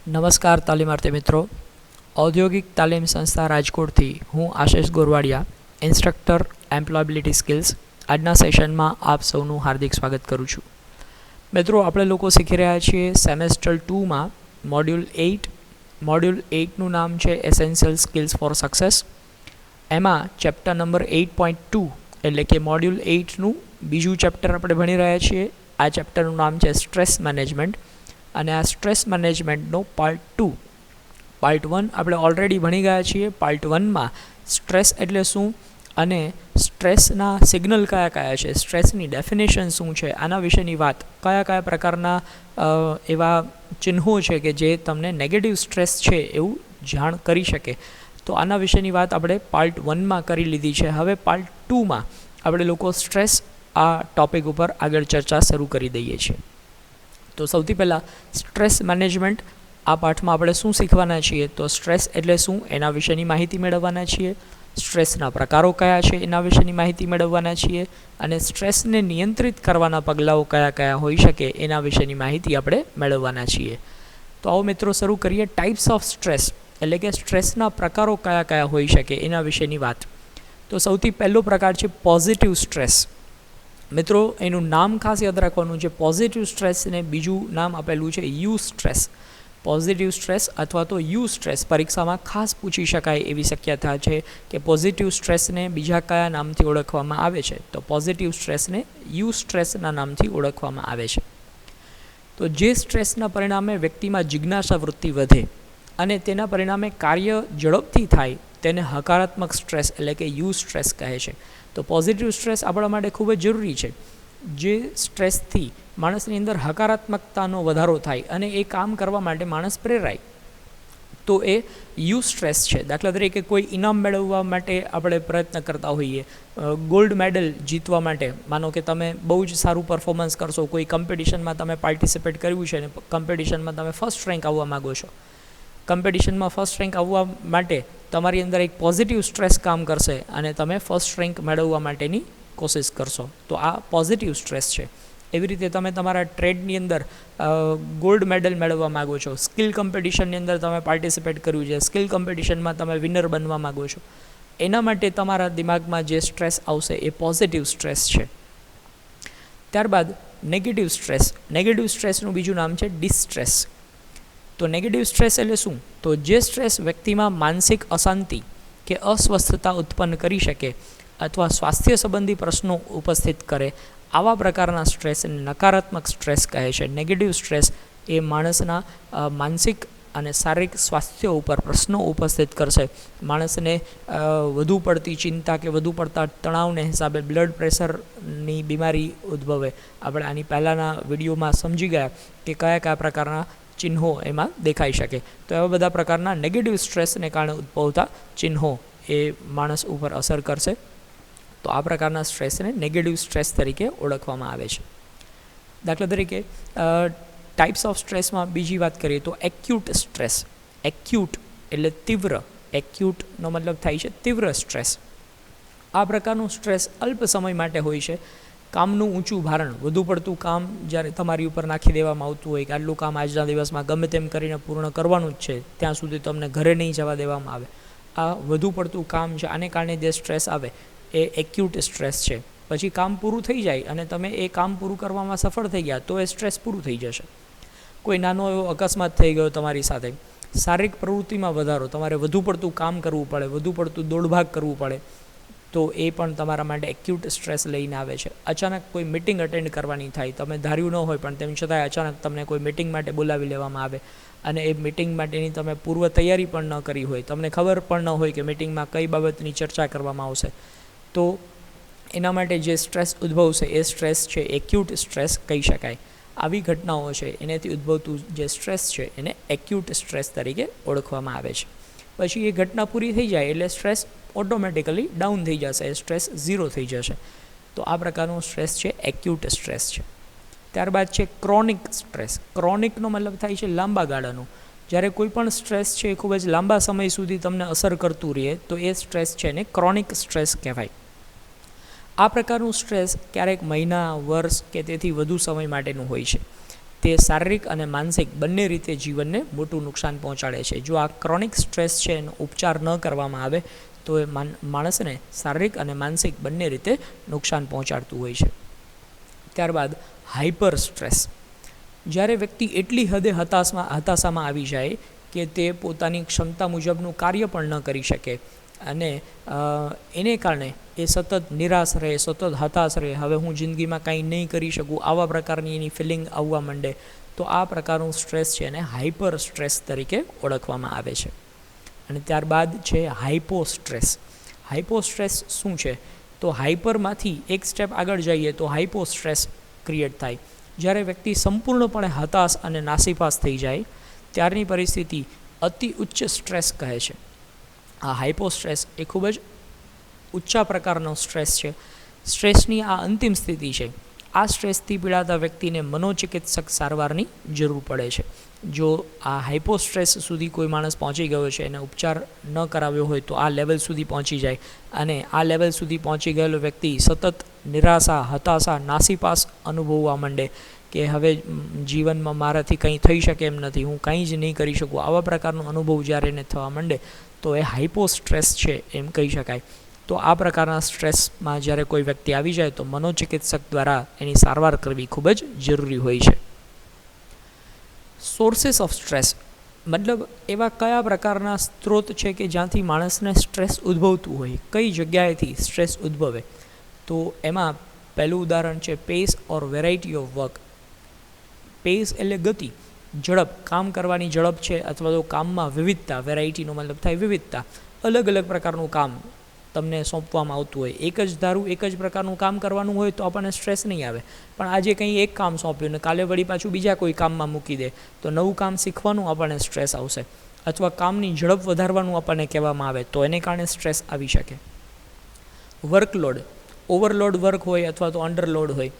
નમસ્કાર તાલીમાર્થી મિત્રો. ઔદ્યોગિક તાલીમ સંસ્થા રાજકોટથી હું આશિષ ગોરવાડિયા, ઇન્સ્ટ્રક્ટર એમ્પ્લોયબિલિટી સ્કિલ્સ, આજના સેશનમાં આપ સૌનું હાર્દિક સ્વાગત કરું છું. મિત્રો, આપણે લોકો શીખી રહ્યા છીએ સેમેસ્ટર 2માં મોડ્યુલ 8. મોડ્યુલ 8નું નામ છે એસેન્શિયલ સ્કિલ્સ ફોર સક્સેસ. એમાં ચેપ્ટર નંબર 8.2 એટલે કે મોડ્યુલ 8નું બીજું ચેપ્ટર આપણે ભણી રહ્યા છીએ. આ ચેપ્ટરનું નામ છે સ્ટ્રેસ મેનેજમેન્ટ, અને આ સ્ટ્રેસ મેનેજમેન્ટનો પાર્ટ 2. પાર્ટ 1 આપણે ઓલરેડી ભણી ગયા છીએ. પાર્ટ 1માં સ્ટ્રેસ એટલે શું અને સ્ટ્રેસના સિગ્નલ કયા કયા છે, સ્ટ્રેસની ડેફિનેશન શું છે, આના વિશેની વાત, કયા કયા પ્રકારના એવા ચિહ્નો છે કે જે તમને નેગેટિવ સ્ટ્રેસ છે એવું જાણ કરી શકે. તો આના વિશેની વાત આપણે પાર્ટ 1માં કરી લીધી છે. હવે પાર્ટ 2માં આપણે લોકો સ્ટ્રેસ આ ટૉપિક ઉપર આગળ ચર્ચા શરૂ કરી દઈએ છીએ. તો સૌથી પહેલાં સ્ટ્રેસ મેનેજમેન્ટ આ પાઠમાં આપણે શું શીખવાના છીએ, તો સ્ટ્રેસ એટલે શું એના વિશેની માહિતી મેળવવાના છીએ, સ્ટ્રેસના પ્રકારો કયા છે એના વિશેની માહિતી મેળવવાના છીએ, અને સ્ટ્રેસને નિયંત્રિત કરવાના પગલાઓ કયા કયા હોઈ શકે એના વિશેની માહિતી આપણે મેળવવાના છીએ. તો આવો મિત્રો શરૂ કરીએ. ટાઈપ્સ ઓફ સ્ટ્રેસ એટલે કે સ્ટ્રેસના પ્રકારો કયા કયા હોઈ શકે એના વિશેની વાત. તો સૌથી પહેલો પ્રકાર છે પોઝિટિવ સ્ટ્રેસ. મિત્રો, એનું નામ ખાસ યાદ રાખવાનું છે. પોઝિટિવ સ્ટ્રેસને બીજું નામ આપેલું છે યુ સ્ટ્રેસ. પોઝિટિવ સ્ટ્રેસ અથવા તો યુ સ્ટ્રેસ પરીક્ષામાં ખાસ પૂછી શકાય એવી શક્યતા છે કે પોઝિટિવ સ્ટ્રેસને બીજા કયા નામથી ઓળખવામાં આવે છે. તો પોઝિટિવ સ્ટ્રેસને યુ સ્ટ્રેસના નામથી ઓળખવામાં આવે છે. તો જે સ્ટ્રેસના પરિણામે વ્યક્તિમાં જિજ્ઞાસા વૃત્તિ વધે અને તેના પરિણામે કાર્ય ઝડપથી થાય તેને હકારાત્મક સ્ટ્રેસ એટલે કે યુ સ્ટ્રેસ કહે છે. તો પોઝિટિવ સ્ટ્રેસ આપણા માટે ખૂબ જ જરૂરી છે. જે સ્ટ્રેસથી માણસની અંદર હકારાત્મકતાનો વધારો થાય અને એ કામ કરવા માટે માણસ પ્રેરાય, તો એ યુ સ્ટ્રેસ છે. દાખલા તરીકે કોઈ ઇનામ મેળવવા માટે આપણે પ્રયત્ન કરતા હોઈએ, ગોલ્ડ મેડલ જીતવા માટે. માનો કે તમે બહુ જ સારું પરફોર્મન્સ કરશો, કોઈ કોમ્પિટિશનમાં તમે પાર્ટિસિપેટ કર્યું છે અને કોમ્પિટિશનમાં તમે ફર્સ્ટ રેન્ક આવવા માગો છો. કોમ્પિટિશનમાં ફર્સ્ટ રેન્ક આવવા માટે તમારી અંદર એક પોઝિટિવ સ્ટ્રેસ કામ કરશે અને તમે ફર્સ્ટ રેન્ક મેળવવા માટેની કોશિશ કરશો. તો આ પોઝિટિવ સ્ટ્રેસ છે. એવી રીતે તમે તમારા ટ્રેડની અંદર ગોલ્ડ મેડલ મેળવવા માગો છો, સ્કિલ કોમ્પિટિશનની અંદર તમે પાર્ટિસિપેટ કર્યું છે, સ્કિલ કોમ્પિટિશનમાં તમે વિનર બનવા માગો છો, એના માટે તમારા દિમાગમાં જે સ્ટ્રેસ આવશે એ પોઝિટિવ સ્ટ્રેસ છે. ત્યારબાદ નેગેટિવ સ્ટ્રેસ. નેગેટિવ સ્ટ્રેસનું બીજું નામ છે ડિસ્ટ્રેસ. તો નેગેટિવ સ્ટ્રેસ એટલે શું, તો જે સ્ટ્રેસ વ્યક્તિમાં માનસિક અશાંતિ કે અસ્વસ્થતા ઉત્પન્ન કરી શકે અથવા સ્વાસ્થ્ય સંબંધી પ્રશ્નો ઉપસ્થિત કરે, આવા પ્રકારના સ્ટ્રેસને નકારાત્મક સ્ટ્રેસ કહે છે. નેગેટિવ સ્ટ્રેસ એ માણસના માનસિક અને શારીરિક સ્વાસ્થ્ય ઉપર પ્રશ્નો ઉપસ્થિત કરશે. માણસને વધુ પડતી ચિંતા કે વધુ પડતા તણાવને હિસાબે બ્લડ પ્રેશરની બીમારી ઉદ્ભવે. આપણે આની પહેલાંના વિડીયોમાં સમજી ગયા કે કયા કયા પ્રકારના ચિહ્નો એમાં દેખાઈ શકે. તો એવા બધા પ્રકારના નેગેટિવ સ્ટ્રેસને કારણે ઉદ્ભવતા ચિહ્નો એ માણસ ઉપર અસર કરશે. તો આ પ્રકારના સ્ટ્રેસને નેગેટિવ સ્ટ્રેસ તરીકે ઓળખવામાં આવે છે. દાખલા તરીકે ટાઈપ્સ ઓફ સ્ટ્રેસમાં બીજી વાત કરીએ તો એક્યુટ સ્ટ્રેસ. એક્યુટ એટલે તીવ્ર. એક્યુટનો મતલબ થાય છે તીવ્ર સ્ટ્રેસ. આ પ્રકારનું સ્ટ્રેસ અલ્પ સમય માટે હોય છે. કામનું ઊંચું ભારણ, વધુ પડતું કામ જ્યારે તમારી ઉપર નાખી દેવામાં આવતું હોય કે આટલું કામ આજના દિવસમાં ગમે તેમ કરીને પૂર્ણ કરવાનું જ છે, ત્યાં સુધી તમને ઘરે નહીં જવા દેવામાં આવે, આ વધુ પડતું કામ છે, આને કારણે જે સ્ટ્રેસ આવે એ એક્યુટ સ્ટ્રેસ છે. પછી કામ પૂરું થઈ જાય અને તમે એ કામ પૂરું કરવામાં સફળ થઈ ગયા તો એ સ્ટ્રેસ પૂરું થઈ જશે. કોઈ નાનો એવો અકસ્માત થઈ ગયો તમારી સાથે, શારીરિક પ્રવૃત્તિમાં વધારો, તમારે વધુ પડતું કામ કરવું પડે, વધુ પડતું દોડભાગ કરવું પડે, તો એ પણ તમારા માટે એક્યુટ સ્ટ્રેસ લઈને આવે છે. અચાનક કોઈ મિટિંગ અટેન્ડ કરવાની થાય, તમે ધાર્યું ન હોય પણ તેમ છતાંય અચાનક તમને કોઈ મિટિંગ માટે બોલાવી લેવામાં આવે અને એ મિટિંગ માટેની તમે પૂર્વ તૈયારી પણ ન કરી હોય, તમને ખબર પણ ન હોય કે મિટિંગમાં કઈ બાબતની ચર્ચા કરવામાં આવશે, તો એના માટે જે સ્ટ્રેસ ઉદ્ભવશે એ સ્ટ્રેસ છે એક્યુટ સ્ટ્રેસ કહી શકાય. આવી ઘટનાઓ છે એનાથી ઉદ્ભવતું જે સ્ટ્રેસ છે એને એક્યુટ સ્ટ્રેસ તરીકે ઓળખવામાં આવે છે. પછી એ ઘટના પૂરી થઈ જાય એટલે સ્ટ્રેસ ઓટોમેટિકલી ડાઉન થઈ જશે, સ્ટ્રેસ ઝીરો થઈ જશે. તો આ પ્રકારનો સ્ટ્રેસ છે એક્યુટ સ્ટ્રેસ છે. ત્યારબાદ છે ક્રોનિક સ્ટ્રેસ. ક્રોનિકનો મતલબ થાય છે લાંબા ગાળાનું. જ્યારે કોઈ પણ સ્ટ્રેસ છે એ ખૂબ જ લાંબા સમય સુધી તમને અસર કરતું રહે તો એ સ્ટ્રેસ છે એને ક્રોનિક સ્ટ્રેસ કહેવાય. આ પ્રકારનું સ્ટ્રેસ ક્યારેક મહિના, વર્ષ કે તેથી વધુ સમય માટેનું હોય છે. તે શારીરિક અને માનસિક બંને રીતે જીવનને મોટું નુકસાન પહોંચાડે છે. જો આ ક્રોનિક સ્ટ્રેસ છે એનો ઉપચાર ન કરવામાં આવે તો એ માણસને શારીરિક અને માનસિક બંને રીતે નુકસાન પહોંચાડતું હોય છે. ત્યારબાદ હાઇપર સ્ટ્રેસ. જ્યારે વ્યક્તિ એટલી હદે હતાશામાં આવી જાય કે તે પોતાની ક્ષમતા મુજબનું કાર્ય પણ ન કરી શકે અને એને કારણે એ સતત નિરાશ રહે, સતત હતાશ રહે, હવે હું જિંદગીમાં કંઈ નહીં કરી શકું, આવા પ્રકારની એની ફિલિંગ આવવા માંડે, તો આ પ્રકારનું સ્ટ્રેસ છે એને હાઇપર સ્ટ્રેસ તરીકે ઓળખવામાં આવે છે. અને ત્યારબાદ છે હાઇપો સ્ટ્રેસ. હાઇપો સ્ટ્રેસ શું છે? તો હાઇપરમાંથી એક સ્ટેપ આગળ જઈએ તો હાઇપો સ્ટ્રેસ ક્રિએટ થાય. જ્યારે વ્યક્તિ સંપૂર્ણપણે હતાશ અને નાસીપાસ થઈ જાય ત્યારની પરિસ્થિતિ અતિ ઉચ્ચ સ્ટ્રેસ કહે છે. આ હાઇપો સ્ટ્રેસ એ ખૂબ જ ઊંચા પ્રકારનો સ્ટ્રેસ છે. સ્ટ્રેસની આ અંતિમ સ્થિતિ છે. આ સ્ટ્રેસથી પીડાતા વ્યક્તિને મનોચિકિત્સક સારવારની જરૂર પડે છે. જો આ હાઇપો સ્ટ્રેસ સુધી કોઈ માણસ પહોંચી ગયો છે અને ઉપચાર ન કરાવ્યો હોય તો આ લેવલ સુધી પહોંચી જાય અને આ લેવલ સુધી પહોંચી ગયેલો વ્યક્તિ સતત નિરાશા, હતાશા, નાસીપાસ અનુભવવા માંડે કે હવે જીવનમાં મારાથી કંઈ થઈ શકે એમ નથી, હું કંઈ જ નહીં કરી શકું, આવા પ્રકારનો અનુભવ જ્યારે એને થવા માંડે તો એ હાઇપો સ્ટ્રેસ છે એમ કહી શકાય. તો આ પ્રકારના સ્ટ્રેસમાં જ્યારે કોઈ વ્યક્તિ આવી જાય તો મનોચિકિત્સક દ્વારા એની સારવાર કરવી ખૂબ જ જરૂરી હોય છે. સોર્સિસ ઓફ સ્ટ્રેસ મતલબ એવા કયા પ્રકારના સ્ત્રોત છે કે જ્યાંથી માણસને સ્ટ્રેસ ઉદ્ભવતું હોય, કઈ જગ્યાએથી સ્ટ્રેસ ઉદ્ભવે? તો એમાં પહેલું ઉદાહરણ છે પેસ ઓર વેરાયટી ઓફ વર્ક. પેસ એટલે ગતિ, ઝડપ, કામ કરવાની ઝડપ છે, અથવા તો કામમાં વિવિધતા. વેરાયટીનો મતલબ થાય વિવિધતા. અલગ અલગ પ્રકારનું કામ તમને સોંપવામાં આવતું હોય, એક જ ધારું એક જ પ્રકારનું કામ કરવાનું હોય તો આપણને સ્ટ્રેસ નહીં આવે. પણ આજે કંઈ એક કામ સોંપ્યું ને કાલે વળી પાછું બીજા કોઈ કામમાં મૂકી દે તો નવું કામ શીખવાનું આપણને સ્ટ્રેસ આવશે, અથવા કામની ઝડપ વધારવાનું આપણને કહેવામાં આવે તો એને કારણે સ્ટ્રેસ આવી શકે. વર્કલોડ, ઓવરલોડ વર્ક હોય અથવા તો અંડરલોડ હોય,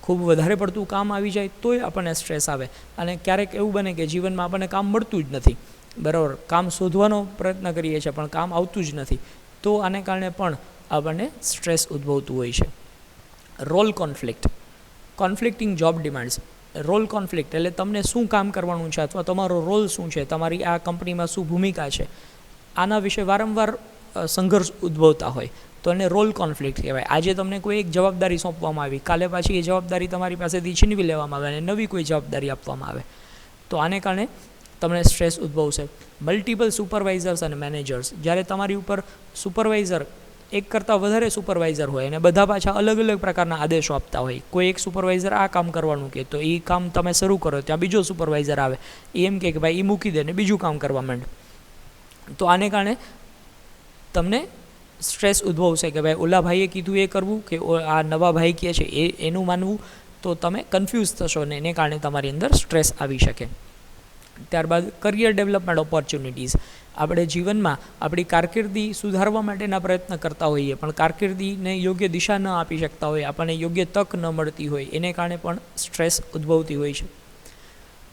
ખૂબ વધારે પડતું કામ આવી જાય તોય આપણને સ્ટ્રેસ આવે. અને ક્યારેક એવું બને કે જીવનમાં આપણને કામ મળતું જ નથી, બરાબર, કામ શોધવાનો પ્રયત્ન કરીએ છીએ પણ કામ આવતું જ નથી, તો આને કારણે પણ આપણને સ્ટ્રેસ ઉદ્ભવતું હોય છે. Role conflict, conflicting job demands. Role conflict એટલે તમને શું કામ કરવાનું છે અથવા તમારો રોલ શું છે, તમારી આ કંપનીમાં શું ભૂમિકા છે, આના વિશે વારંવાર સંઘર્ષ ઉદ્ભવતા હોય તો એને રોલ કોન્ફ્લિક્ટ કહેવાય. આજે તમને કોઈ એક જવાબદારી સોંપવામાં આવી, કાલે પાછી એ જવાબદારી તમારી પાસેથી છીનવી લેવામાં આવે અને નવી કોઈ જવાબદારી આપવામાં આવે તો આને કારણે તમને સ્ટ્રેસ ઉદ્ભવશે. મલ્ટિપલ સુપરવાઇઝર્સ અને મેનેજર્સ, જ્યારે તમારી ઉપર સુપરવાઇઝર એક કરતાં વધારે સુપરવાઇઝર હોય અને બધા પાછા અલગ અલગ પ્રકારના આદેશો આપતા હોય, કોઈ એક સુપરવાઇઝર આ કામ કરવાનું કહે તો એ કામ તમે શરૂ કરો, ત્યાં બીજો સુપરવાઇઝર આવે એ એમ કહે કે ભાઈ એ મૂકી દે ને બીજું કામ કરવા માંડે, તો આને કારણે તમને સ્ટ્રેસ ઉદ્ભવશે કે ભાઈ ઓલા ભાઈએ કીધું એ કરવું કે આ નવા ભાઈ કહે છે એનું માનવું, તો તમે કન્ફ્યુઝ થશો ને એને કારણે તમારી અંદર સ્ટ્રેસ આવી શકે. ત્યારબાદ કરિયર ડેવલપમેન્ટ ઓપોર્ચ્યુનિટીઝ. આપણે જીવનમાં આપણી કારકિર્દી સુધારવા માટેના પ્રયત્ન કરતા હોઈએ પણ કારકિર્દીને યોગ્ય દિશા ન આપી શકતા હોય, આપણને યોગ્ય તક ન મળતી હોય, એને કારણે પણ સ્ટ્રેસ ઉદ્ભવતી હોય છે.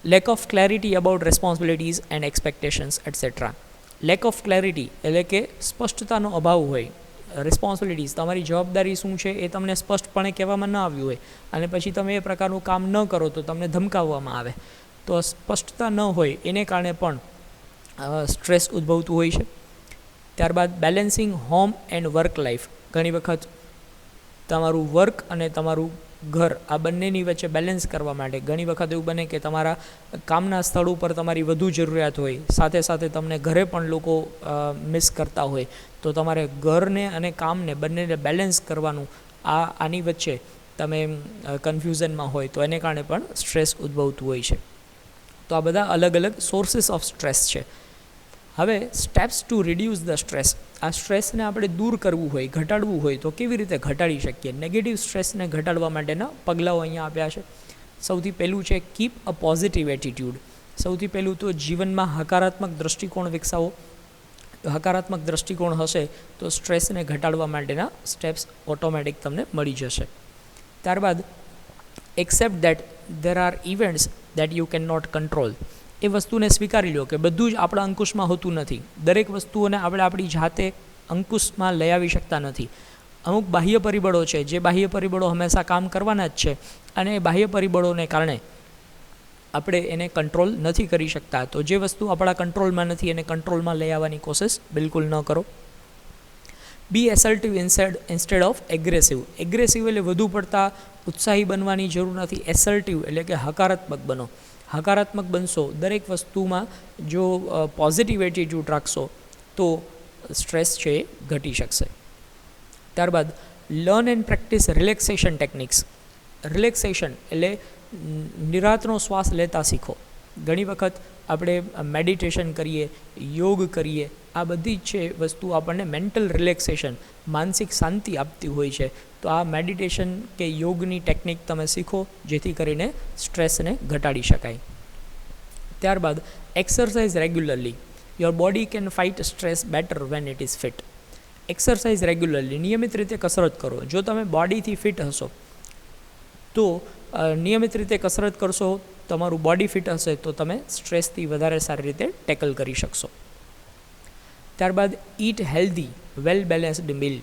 Lack of clarity about responsibilities and expectations etcetera. Lack of clarity એટલે કે સ્પષ્ટતાનો અભાવ હોય. રિસ્પોન્સિબિલિટીઝ, તમારી જવાબદારી શું છે એ તમને સ્પષ્ટપણે કહેવામાં ન આવ્યું હોય અને પછી તમે એ પ્રકારનું કામ ન કરો તો તમને ધમકાવવામાં આવે, તો સ્પષ્ટતા ન હોય એને કારણે પણ સ્ટ્રેસ ઉદ્ભવતું હોય છે. ત્યારબાદ balancing home and work life. ઘણી વખત તમારું વર્ક અને તમારું ઘર આ બંનેની વચ્ચે બેલેન્સ કરવા માટે ઘણી વખત એવું બને કે તમારા કામના સ્થળ ઉપર તમારી વધુ જરૂરિયાત હોય, સાથે સાથે તમને ઘરે પણ લોકો મિસ કરતા હોય, તો તમારે ઘરને અને કામને બંનેને બેલેન્સ કરવાનું, આની વચ્ચે તમે કન્ફ્યુઝનમાં હોય તો એને કારણે પણ સ્ટ્રેસ ઉદ્ભવતું હોય છે. તો આ બધા અલગ અલગ સોર્સિસ ઓફ સ્ટ્રેસ છે. હવે steps to reduce the stress. આ સ્ટ્રેસને આપણે દૂર કરવું હોય, ઘટાડવું હોય તો કેવી રીતે ઘટાડી શકીએ? નેગેટિવ સ્ટ્રેસને ઘટાડવા માટેના પગલાઓ અહીંયા આપ્યા છે. સૌથી પહેલું છે કીપ અ પોઝિટિવ એટીટ્યૂડ. સૌથી પહેલું તો જીવનમાં હકારાત્મક દૃષ્ટિકોણ વિકસાવો. હકારાત્મક દૃષ્ટિકોણ હશે તો સ્ટ્રેસને ઘટાડવા માટેના સ્ટેપ્સ ઓટોમેટિક તમને મળી જશે. ત્યારબાદ accept that there are events that you can not control. એ વસ્તુને સ્વીકારી લો કે બધું જ આપણા અંકુશમાં હોતું નથી. દરેક વસ્તુઓને આપણે આપણી જાતે અંકુશમાં લઈ આવી શકતા નથી. અમુક બાહ્ય પરિબળો છે જે બાહ્ય પરિબળો હંમેશા કામ કરવાના જ છે અને એ બાહ્ય પરિબળોને કારણે આપણે એને કંટ્રોલ નથી કરી શકતા. તો જે વસ્તુ આપણા કંટ્રોલમાં નથી એને કંટ્રોલમાં લઈ આવવાની કોશિશ બિલકુલ ન કરો. Be assertive instead of aggressive. Aggressive એટલે વધુ પડતા ઉત્સાહી બનવાની જરૂર નથી. એસર્ટિવ એટલે કે હકારાત્મક બનો. હકારાત્મક બનશો, દરેક વસ્તુમાં જો પોઝિટિવ એટીટ્યૂડ રાખશો તો સ્ટ્રેસ છે એ ઘટી શકશે. ત્યારબાદ learn and practise relaxation techniques. Relaxation એટલે નિરાંતનો શ્વાસ લેતા શીખો. ઘણી વખત આપણે મેડિટેશન કરીએ, યોગ કરીએ, આ બધી જ છે વસ્તુ આપણને મેન્ટલ રિલેક્સેશન, માનસિક શાંતિ આપતી હોય છે. તો આ મેડિટેશન કે યોગની ટેકનિક તમે શીખો જેથી કરીને સ્ટ્રેસને ઘટાડી શકાય. ત્યારબાદ exercise regularly. Your body can fight stress better when it is fit. Exercise regularly, નિયમિત રીતે કસરત કરો. જો તમે બોડીથી ફિટ હશો તો નિયમિત રીતે કસરત કરશો, તમારું બોડી ફિટ હશે તો તમે સ્ટ્રેસથી વધારે સારી રીતે ટેકલ કરી શકશો. ત્યારબાદ ઈટ હેલ્ધી વેલ બેલેન્સ્ડ મીલ.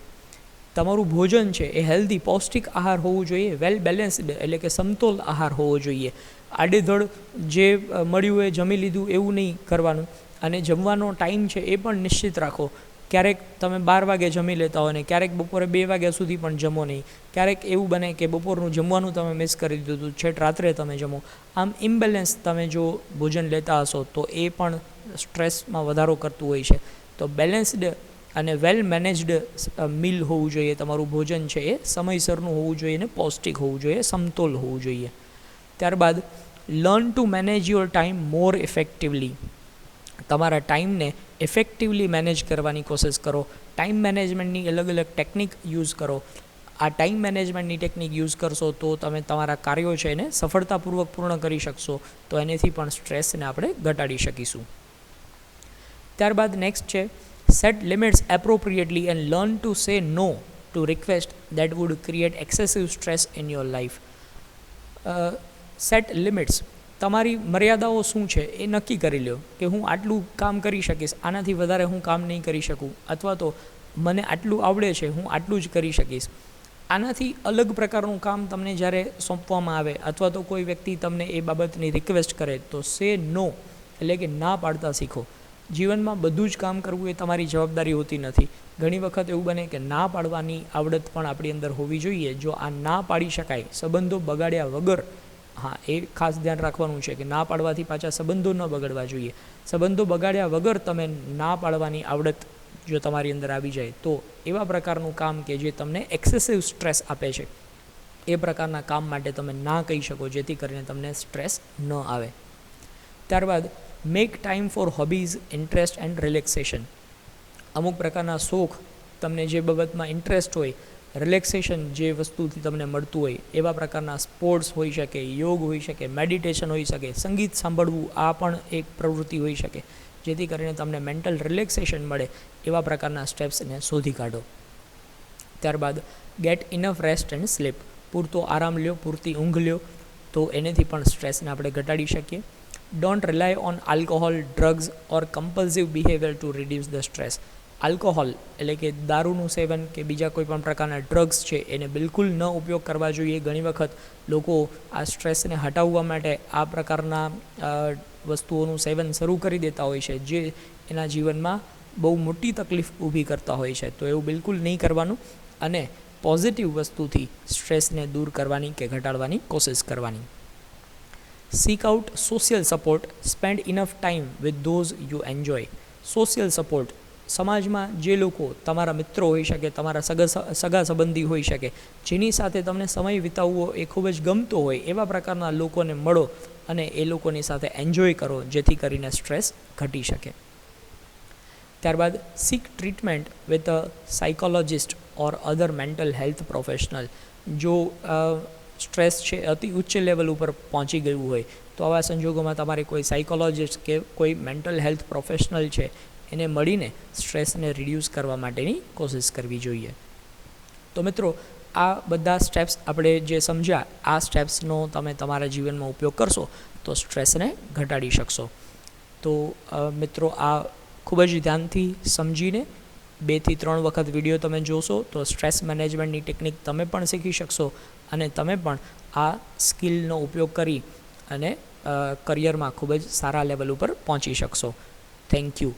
તમારું ભોજન છે એ હેલ્ધી પૌષ્ટિક આહાર હોવું જોઈએ. વેલ બેલેન્સ્ડ એટલે કે સમતોલ આહાર હોવો જોઈએ. આડેધડ જે મળ્યું એ જમી લીધું એવું નહીં કરવાનું. અને જમવાનો ટાઈમ છે એ પણ નિશ્ચિત રાખો. ક્યારેક તમે 12 વાગે જમી લેતા હોય ને ક્યારેક બપોરે 2 વાગ્યા સુધી પણ જમો નહીં. ક્યારેક એવું બને કે બપોરનું જમવાનું તમે મિસ કરી દીધું, છેટ રાત્રે તમે જમો. આમ ઇમ્બેલેન્સ તમે જો ભોજન લેતા હશો તો એ પણ સ્ટ્રેસમાં વધારો કરતું હોય છે. તો બેલેન્સ્ડ અને વેલ મેનેજ્ડ મીલ હોવું જોઈએ. તમારું ભોજન છે એ સમયસરનું હોવું જોઈએ ને પૌષ્ટિક હોવું જોઈએ, સમતોલ હોવું જોઈએ. ત્યારબાદ learn to manage your time more effectively. તમારા ટાઈમને ઇફેક્ટિવલી મેનેજ કરવાની કોશિશ કરો. ટાઈમ મેનેજમેન્ટની અલગ અલગ ટેકનિક યુઝ કરો. આ ટાઈમ મેનેજમેન્ટની ટેકનિક યુઝ કરશો તો તમે તમારા કાર્યો છે એને સફળતાપૂર્વક પૂર્ણ કરી શકશો. તો એનેથી પણ સ્ટ્રેસને આપણે ઘટાડી શકીશું. ત્યારબાદ નેક્સ્ટ છે set limits appropriately and learn to say no to request that would create excessive stress in your life. Set limits, તમારી મર્યાદાઓ શું છે એ નક્કી કરી લો કે હું આટલું કામ કરી શકીશ, આનાથી વધારે હું કામ નહીં કરી શકું, અથવા તો મને આટલું આવડે છે હું આટલું જ કરી શકીશ. આનાથી અલગ પ્રકારનું કામ તમને જ્યારે સોંપવામાં આવે અથવા તો કોઈ વ્યક્તિ તમને એ બાબતની રિક્વેસ્ટ કરે તો સે નો એટલે કે ના પાડતા શીખો. જીવનમાં બધું જ કામ કરવું એ તમારી જવાબદારી હોતી નથી. ઘણી વખત એવું બને કે ના પાડવાની આવડત પણ આપણી અંદર હોવી જોઈએ. જો આ ના પાડી શકાય સંબંધો બગાડ્યા વગર, હા એ ખાસ ધ્યાન રાખવાનું છે કે ના પાડવાથી પાછા સંબંધો ન બગડવા જોઈએ. સંબંધો બગાડ્યા વગર તમે ના પાડવાની આવડત જો તમારી અંદર આવી જાય તો એવા પ્રકારનું કામ કે જે તમને એક્સેસિવ સ્ટ્રેસ આપે છે એ પ્રકારના કામ માટે તમે ના કહી શકો જેથી કરીને તમને સ્ટ્રેસ ન આવે. ત્યારબાદ make time for hobbies, interest and relaxation. અમુક પ્રકારના શોખ, તમને જે બાબતમાં ઇન્ટરેસ્ટ હોય, રિલેક્સેશન જે વસ્તુથી તમને મળતું હોય એવા પ્રકારના સ્પોર્ટ્સ હોઈ શકે, યોગ હોઈ શકે, મેડિટેશન હોઈ શકે, સંગીત સાંભળવું આ પણ એક પ્રવૃત્તિ હોઈ શકે જેથી કરીને તમને મેન્ટલ રિલેક્સેશન મળે એવા પ્રકારના સ્ટેપ્સને શોધી કાઢો. ત્યારબાદ get enough rest and sleep. પૂરતો આરામ લ્યો, પૂરતી ઊંઘ લ્યો તો એનેથી પણ સ્ટ્રેસને આપણે ઘટાડી શકીએ. Don't rely on alcohol, drugs or compulsive behaviour to reduce the stress. Alcohol એટલે કે દારૂનું સેવન કે બીજા કોઈ પણ પ્રકારના ડ્રગ્સ છે એને બિલકુલ ન ઉપયોગ કરવા જોઈએ. ઘણી વખત લોકો આ સ્ટ્રેસને હટાવવા માટે આ પ્રકારના વસ્તુઓનું સેવન શરૂ કરી દેતા હોય છે જે એના જીવનમાં બહુ મોટી તકલીફ ઊભી કરતા હોય છે. તો એવું બિલકુલ નહીં કરવાનું અને પોઝિટિવ વસ્તુથી સ્ટ્રેસને દૂર કરવાની કે ઘટાડવાની કોશિશ કરવાની. Seek out social support, spend enough time with those you enjoy. Social support, સમાજમાં જે લોકો તમારા મિત્રો હોઈ શકે, તમારા સગા સંબંધી હોઈ શકે, જેની સાથે તમને સમય વિતાવવો એ ખૂબ જ ગમતો હોય એવા પ્રકારના લોકોને મળો અને એ લોકોની સાથે એન્જોય કરો જેથી કરીને સ્ટ્રેસ ઘટી શકે. ત્યારબાદ seek treatment with a psychologist or other mental health professional. જો સ્ટ્રેસ છે અતિ ઉચ્ચ લેવલ ઉપર પહોંચી ગયું હોય તો આવા સંજોગોમાં તમારે કોઈ સાયકોલોજિસ્ટ કે કોઈ મેન્ટલ હેલ્થ પ્રોફેશનલ છે એને મળીને સ્ટ્રેસને રિડ્યુસ કરવા માટેની કોશિશ કરવી જોઈએ. તો મિત્રો આ બધા સ્ટેપ્સ આપણે જે સમજ્યા આ સ્ટેપ્સનો તમે તમારા જીવનમાં ઉપયોગ કરશો તો સ્ટ્રેસને ઘટાડી શકશો. તો મિત્રો આ ખૂબ જ ધ્યાનથી સમજીને 2 થી 3 વખત વિડીયો તમે જોશો તો સ્ટ્રેસ મેનેજમેન્ટની ટેકનિક તમે પણ શીખી શકશો અને તમે પણ આ સ્કિલનો ઉપયોગ કરી અને કરિયરમાં ખૂબ જ સારા લેવલ ઉપર પહોંચી શકશો. Thank you.